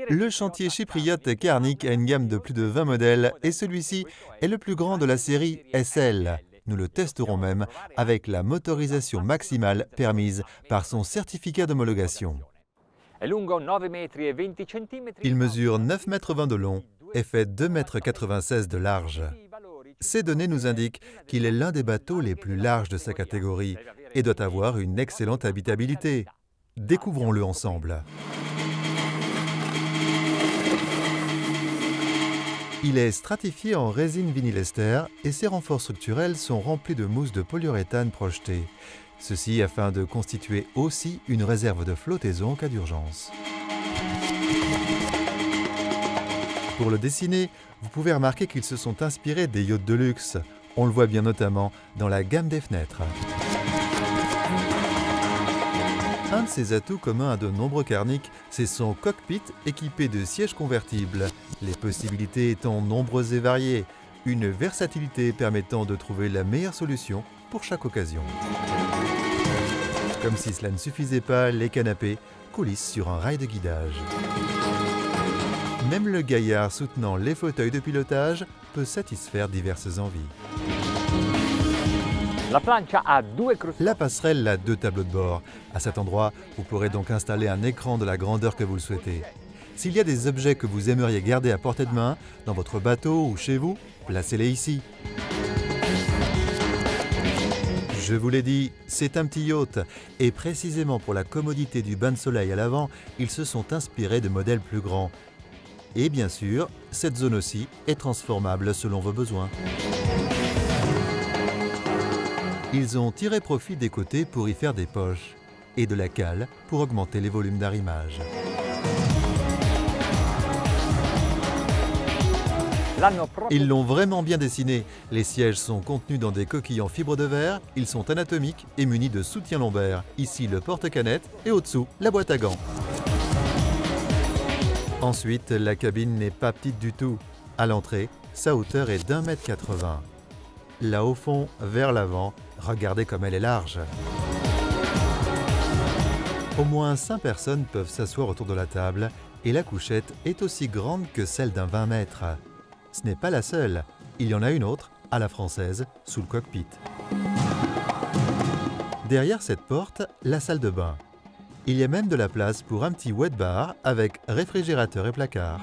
Le chantier chypriote Carnic a une gamme de plus de 20 modèles et celui-ci est le plus grand de la série SL. Nous le testerons même avec la motorisation maximale permise par son certificat d'homologation. Il mesure 9,20 m de long et fait 2,96 m de large. Ces données nous indiquent qu'il est l'un des bateaux les plus larges de sa catégorie et doit avoir une excellente habitabilité. Découvrons-le ensemble. Il est stratifié en résine vinylester et ses renforts structurels sont remplis de mousse de polyuréthane projetée. Ceci afin de constituer aussi une réserve de flottaison en cas d'urgence. Pour le dessiner, vous pouvez remarquer qu'ils se sont inspirés des yachts de luxe. On le voit bien notamment dans la gamme des fenêtres. Un de ses atouts communs à de nombreux Carnic, c'est son cockpit équipé de sièges convertibles, les possibilités étant nombreuses et variées, une versatilité permettant de trouver la meilleure solution pour chaque occasion. Comme si cela ne suffisait pas, les canapés coulissent sur un rail de guidage. Même le gaillard soutenant les fauteuils de pilotage peut satisfaire diverses envies. La passerelle a 2 tableaux de bord. À cet endroit, vous pourrez donc installer un écran de la grandeur que vous le souhaitez. S'il y a des objets que vous aimeriez garder à portée de main, dans votre bateau ou chez vous, placez-les ici. Je vous l'ai dit, c'est un petit yacht. Et précisément pour la commodité du bain de soleil à l'avant, ils se sont inspirés de modèles plus grands. Et bien sûr, cette zone aussi est transformable selon vos besoins. Ils ont tiré profit des côtés pour y faire des poches et de la cale pour augmenter les volumes d'arrimage. Ils l'ont vraiment bien dessiné. Les sièges sont contenus dans des coquilles en fibre de verre, ils sont anatomiques et munis de soutien lombaire. Ici le porte-canette et au-dessous la boîte à gants. Ensuite, la cabine n'est pas petite du tout. À l'entrée, sa hauteur est d'1,80 m. Là au fond, vers l'avant, regardez comme elle est large. Au moins 5 personnes peuvent s'asseoir autour de la table et la couchette est aussi grande que celle d'un 20 mètres. Ce n'est pas la seule, il y en a une autre, à la française, sous le cockpit. Derrière cette porte, la salle de bain. Il y a même de la place pour un petit wet bar avec réfrigérateur et placard.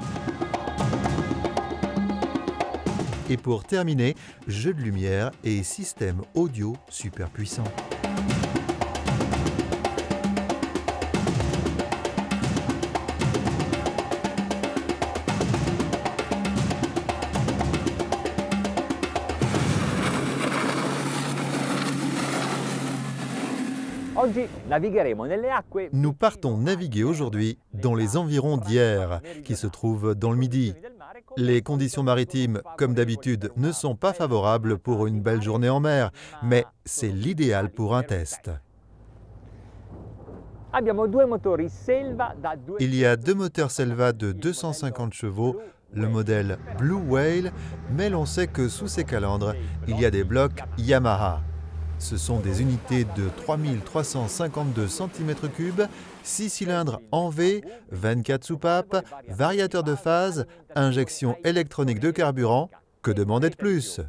Et pour terminer, jeu de lumière et système audio super puissant. Nous partons naviguer aujourd'hui dans les environs d'Hyères, qui se trouvent dans le Midi. Les conditions maritimes, comme d'habitude, ne sont pas favorables pour une belle journée en mer, mais c'est l'idéal pour un test. Il y a 2 moteurs Selva de 250 chevaux, le modèle Blue Whale, mais l'on sait que sous ces calandres, il y a des blocs Yamaha. Ce sont des unités de 3352 cm3, 6 cylindres en V, 24 soupapes, variateur de phase, injection électronique de carburant. Que demander de plus?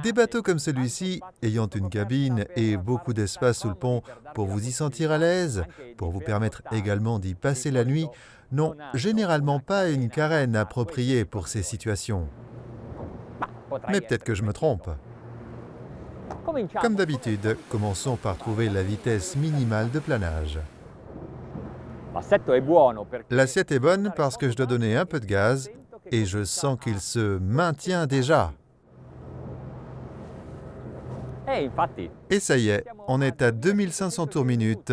Des bateaux comme celui-ci, ayant une cabine et beaucoup d'espace sous le pont pour vous y sentir à l'aise, pour vous permettre également d'y passer la nuit, n'ont généralement pas une carène appropriée pour ces situations. Mais peut-être que je me trompe. Comme d'habitude, commençons par trouver la vitesse minimale de planage. L'assiette est bonne parce que je dois donner un peu de gaz et je sens qu'il se maintient déjà. Et ça y est, on est à 2500 tours minute.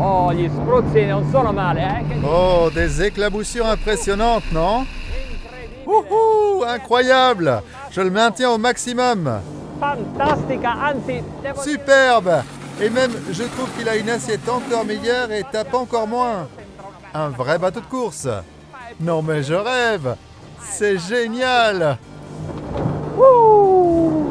Oh, gli spruzzi non sono male, eh? Oh, des éclaboussures impressionnantes, non? Wouhou, incroyable! Je le maintiens au maximum. Fantastica, anzi, devo dire... Superbe! Et même, je trouve qu'il a une assiette encore meilleure et tape encore moins. Un vrai bateau de course. Non mais je rêve! C'est génial! Wouh!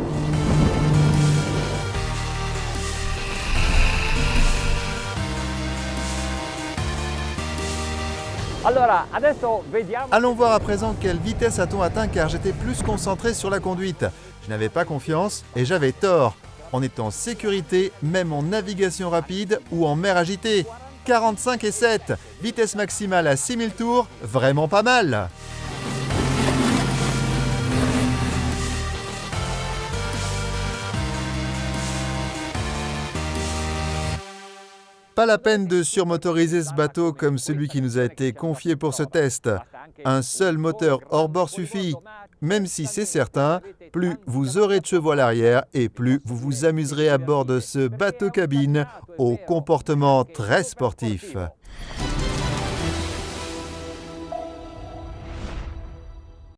Allora, adesso vediamo... Allons voir à présent quelle vitesse a-t-on atteint car j'étais plus concentré sur la conduite. Je n'avais pas confiance et j'avais tort. On est en sécurité, même en navigation rapide ou en mer agitée. 45 et 7, vitesse maximale à 6000 tours, vraiment pas mal. Pas la peine de surmotoriser ce bateau comme celui qui nous a été confié pour ce test. Un seul moteur hors bord suffit. Même si c'est certain, plus vous aurez de chevaux à l'arrière et plus vous vous amuserez à bord de ce bateau cabine au comportement très sportif.